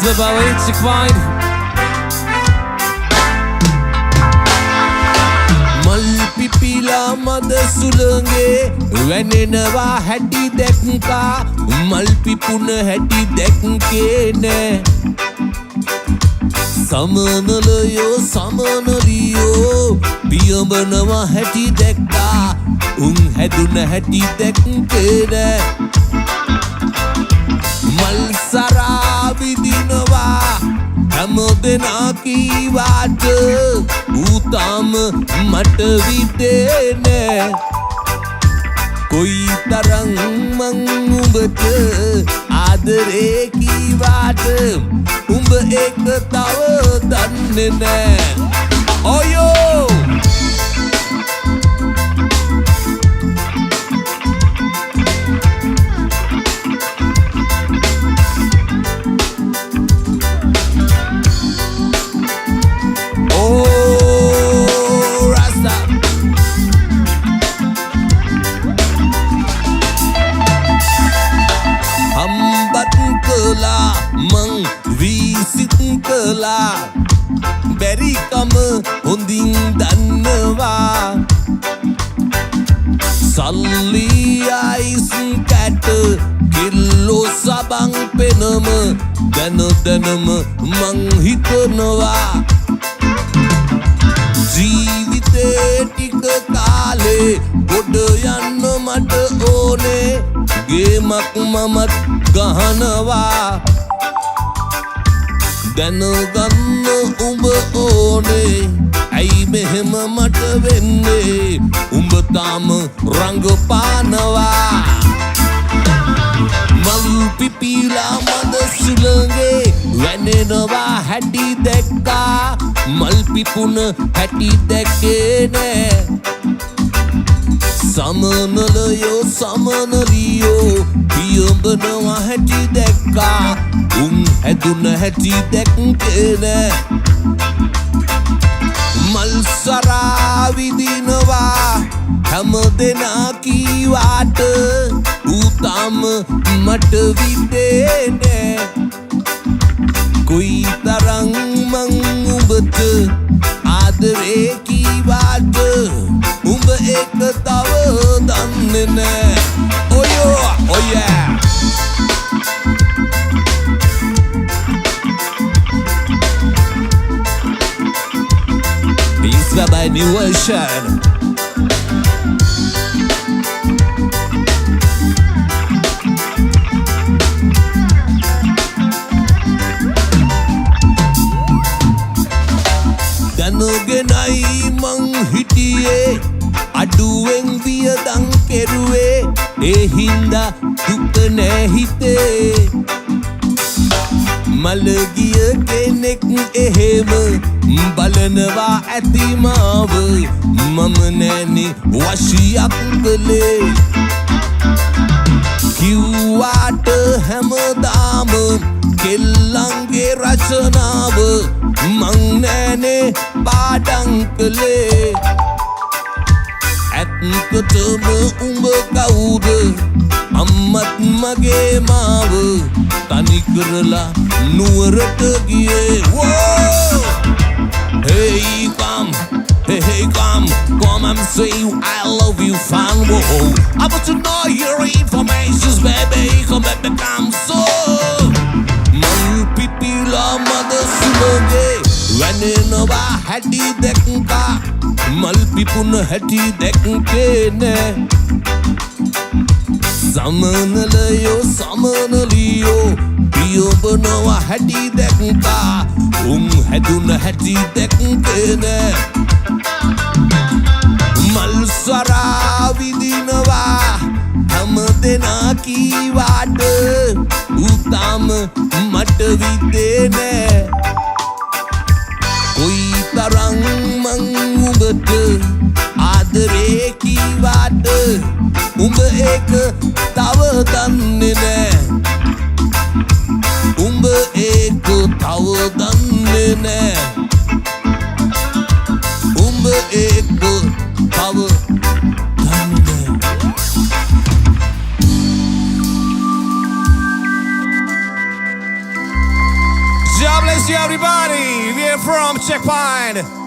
Wybawić kwajn Malpipila mada sulange Wenenwa hati dekka Malpipuna hati dekke ne Samanalayo samanaliyo Piyambanawa hati dekka Haduna hati dekke ne Malsara vidinwa Hamodena ki vaat Utam mat videne Koi tarang mangubat Adare ki vaat Umb ek tav danne ne Oyo Mang visit kala Beri kama honding danwa Salli ais cat Kilo sabang penama Dana danama mang hitanawa ජීවිතේ ටික කාලේ ගොඩ යන්න මට ඕනේ ගේමක් මමත් ගහනවා දැනගන්න උඹ ඕනේ ඇයි මෙහෙම මට වෙන්නේ උඹ තාම රංගපානවා මල් පිපිලා මද සුළඟේ වැනෙනවා හැටි දැක්කා මල් පිපුන හැටි දැක්කේ නෑ සමනලයෝ සමනලියෝ පියඹනවා හැටි දැක්කා උන් හැදුන හැටි දැක්කේ නෑ මල් සරා විදිනවා හැම දෙනා කීවාට ඌ මට විදේ නෑ කොයි තරම් මං උඹට ආදරේ කීවාට උඹ ඒක තව දන්නේ නෑ ඔයෝ oh yeah Peace by new version දැනගෙනයි මං හිටියේ අඩුවෙන් වියදම් කෙරුවේ ඒ හින්දා දුක නෑ හිතේ මලගිය කෙනෙක් එහෙම බලනවා ඇති මාව මම නෑනේ වශියක් කළේ කිව්වාට හැමදාම කෙල්ලන්ගේ රචනාව මං නෑනේ පාඩම් කළේ ඇත්තටම උඹ කවුද අම්මත් මගේ මාව තනි කරලා නුවරට ගියේ Whoa! Hey come and say I love you fine whoa I want to know your informations baby come back come so මල් පිපිලා මද සුළඟේ වැනෙනවා හැටි දැක්කා මල් පිපුන හැටි දැක්කේ නෑ සමනලයෝ සමනලියෝ පියඹනවා හැටි දැක්කා උන් හැදුන හැටි දැක්කේ නෑ මල් සරා විදිනවා හැම දෙනා කීවාට ඌ මට විදේ නෑ කොයි තරම් මං උඹට ආදරේ කීවාට උඹ ඒක තව දන්නේ නෑ උඹ ඒක තව දන්නේ නෑ උඹ ඒක තව දන්නේ නෑ bless you, everybody. We are from Checkpoint.